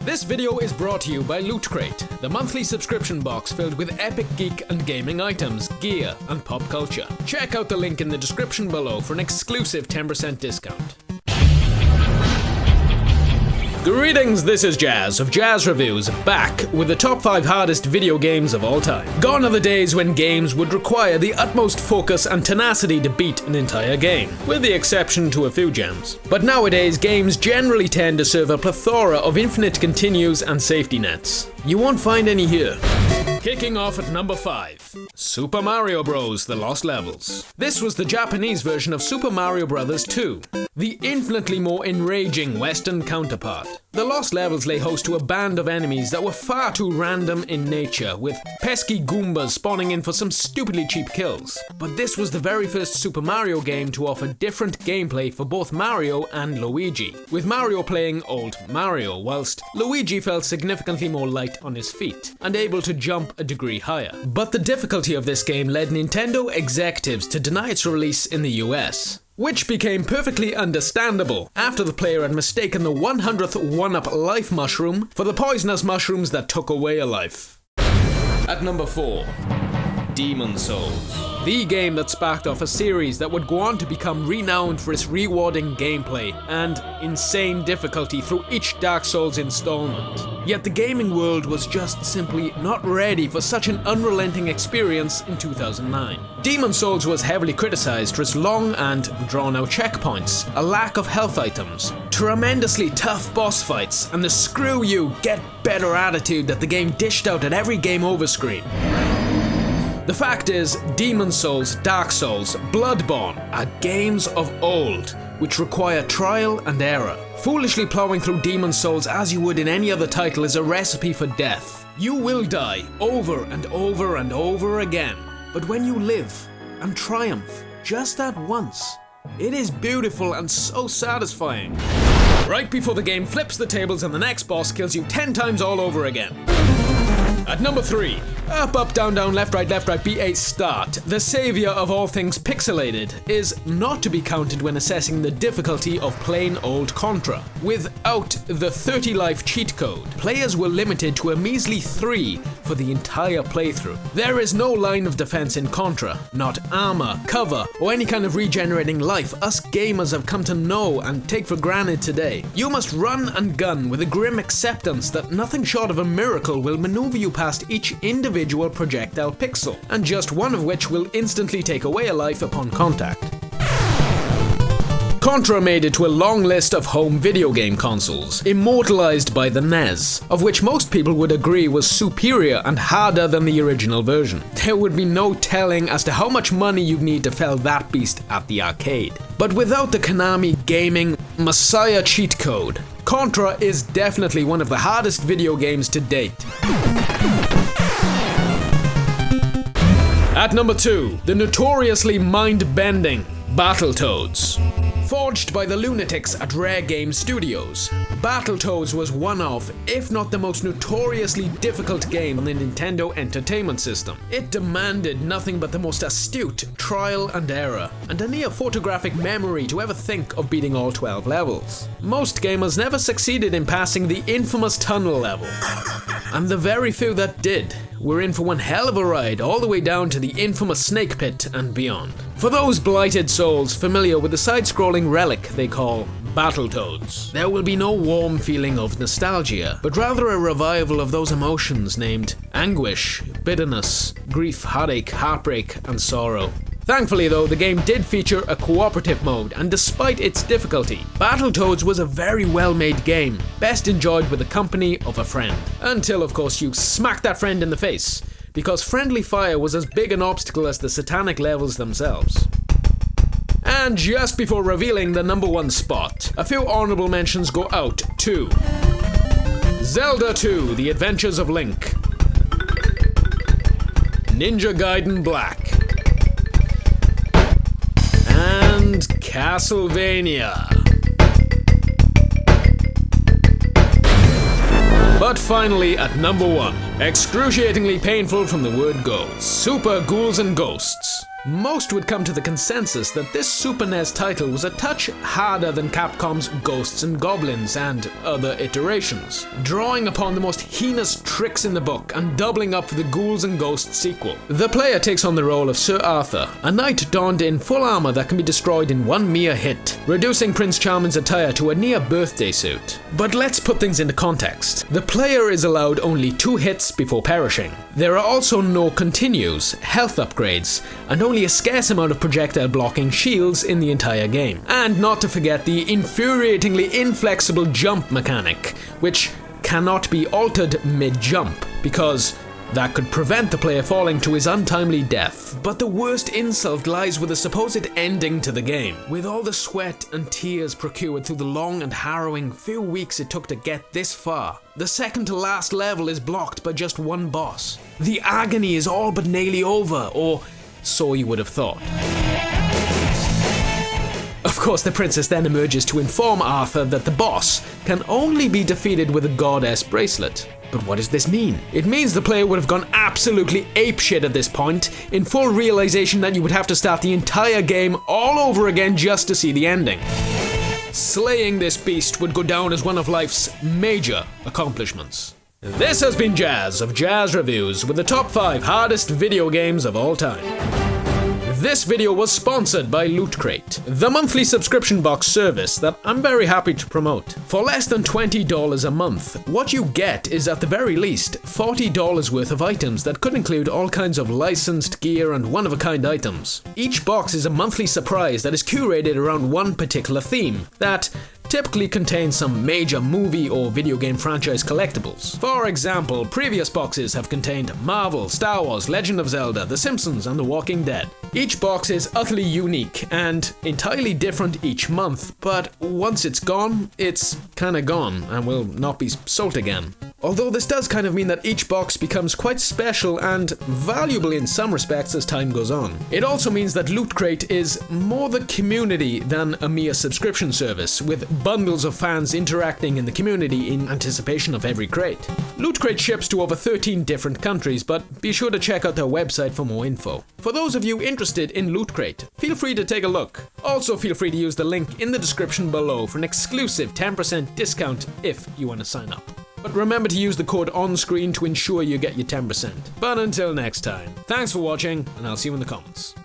This video is brought to you by Loot Crate, the monthly subscription box filled with epic geek and gaming items, gear, and pop culture. Check out the link in the description below for an exclusive 10% discount. Greetings, this is Jazz of Jazz Reviews, back with the top 5 hardest video games of all time. Gone are the days when games would require the utmost focus and tenacity to beat an entire game, with the exception to a few gems. But nowadays, games generally tend to serve a plethora of infinite continues and safety nets. You won't find any here. Kicking off at number 5, Super Mario Bros. The Lost Levels. This was the Japanese version of Super Mario Bros. 2, the infinitely more enraging Western counterpart. The Lost Levels lay host to a band of enemies that were far too random in nature, with pesky Goombas spawning in for some stupidly cheap kills. But this was the very first Super Mario game to offer different gameplay for both Mario and Luigi, with Mario playing old Mario, whilst Luigi felt significantly more light on his feet, and able to jump a degree higher. But the difficulty of this game led Nintendo executives to deny its release in the US. Which became perfectly understandable after the player had mistaken the 100th one-up life mushroom for the poisonous mushrooms that took away a life. At number 4, Demon Souls. The game that sparked off a series that would go on to become renowned for its rewarding gameplay and insane difficulty through each Dark Souls installment. Yet the gaming world was just simply not ready for such an unrelenting experience in 2009. Demon Souls was heavily criticized for its long and drawn-out checkpoints, a lack of health items, tremendously tough boss fights, and the screw you, get better attitude that the game dished out at every game over screen. The fact is, Demon Souls, Dark Souls, Bloodborne are games of old, which require trial and error. Foolishly plowing through Demon Souls as you would in any other title is a recipe for death. You will die over and over and over again, but when you live and triumph just that once, it is beautiful and so satisfying. Right before the game flips the tables and the next boss kills you 10 times all over again. At number 3, up, up, down, down, left, right, B8 start, the savior of all things pixelated, is not to be counted when assessing the difficulty of plain old Contra. Without the 30 life cheat code, players were limited to a measly 3 for the entire playthrough. There is no line of defense in Contra, not armor, cover, or any kind of regenerating life us gamers have come to know and take for granted today. You must run and gun with a grim acceptance that nothing short of a miracle will maneuver you past each individual projectile pixel, and just one of which will instantly take away a life upon contact. Contra made it to a long list of home video game consoles, immortalized by the NES, of which most people would agree was superior and harder than the original version. There would be no telling as to how much money you'd need to fell that beast at the arcade. But without the Konami Gaming Messiah cheat code, Contra is definitely one of the hardest video games to date. At number 2, the notoriously mind-bending Battletoads. Forged by the lunatics at Rare Game Studios, Battletoads was one of, if not the most notoriously difficult game on the Nintendo Entertainment System. It demanded nothing but the most astute trial and error, and a near photographic memory to ever think of beating all 12 levels. Most gamers never succeeded in passing the infamous tunnel level, and the very few that did were in for one hell of a ride all the way down to the infamous snake pit and beyond. For those blighted souls familiar with the side-scrolling relic they call Battletoads, there will be no warm feeling of nostalgia, but rather a revival of those emotions named anguish, bitterness, grief, heartache, heartbreak, and sorrow. Thankfully though, the game did feature a cooperative mode, and despite its difficulty, Battletoads was a very well-made game, best enjoyed with the company of a friend. Until of course you smack that friend in the face, because friendly fire was as big an obstacle as the satanic levels themselves. And just before revealing the number 1 spot, a few honorable mentions go out to Zelda 2: The Adventures of Link, Ninja Gaiden Black, and Castlevania. But finally, at number 1, excruciatingly painful from the word go, Super Ghouls and Ghosts. Most would come to the consensus that this Super NES title was a touch harder than Capcom's Ghosts and Goblins and other iterations, drawing upon the most heinous tricks in the book and doubling up for the Ghouls and Ghosts sequel. The player takes on the role of Sir Arthur, a knight donned in full armor that can be destroyed in one mere hit, reducing Prince Charming's attire to a near birthday suit. But let's put things into context. The player is allowed only 2 hits before perishing. There are also no continues, health upgrades, and only a scarce amount of projectile blocking shields in the entire game. And not to forget the infuriatingly inflexible jump mechanic, which cannot be altered mid-jump, because that could prevent the player falling to his untimely death. But the worst insult lies with the supposed ending to the game. With all the sweat and tears procured through the long and harrowing few weeks it took to get this far, the second to last level is blocked by just one boss. The agony is all but nearly over, or so you would have thought. Of course, the princess then emerges to inform Arthur that the boss can only be defeated with a goddess bracelet. But what does this mean? It means the player would have gone absolutely apeshit at this point, in full realization that you would have to start the entire game all over again just to see the ending. Slaying this beast would go down as one of life's major accomplishments. This has been Jazz of Jazz Reviews with the top 5 hardest video games of all time. This video was sponsored by Loot Crate, the monthly subscription box service that I'm very happy to promote. For less than $20 a month, what you get is at the very least $40 worth of items that could include all kinds of licensed gear and one-of-a-kind items. Each box is a monthly surprise that is curated around one particular theme that typically contains some major movie or video game franchise collectibles. For example, previous boxes have contained Marvel, Star Wars, Legend of Zelda, The Simpsons, and The Walking Dead. Each box is utterly unique and entirely different each month, but once it's gone, it's kinda gone and will not be sold again. Although this does kind of mean that each box becomes quite special and valuable in some respects as time goes on. It also means that Loot Crate is more the community than a mere subscription service, with bundles of fans interacting in the community in anticipation of every crate. Loot Crate ships to over 13 different countries, but be sure to check out their website for more info. For those of you interested in Loot Crate, feel free to take a look. Also feel free to use the link in the description below for an exclusive 10% discount if you want to sign up. But remember to use the code on screen to ensure you get your 10%. But until next time, thanks for watching, and I'll see you in the comments.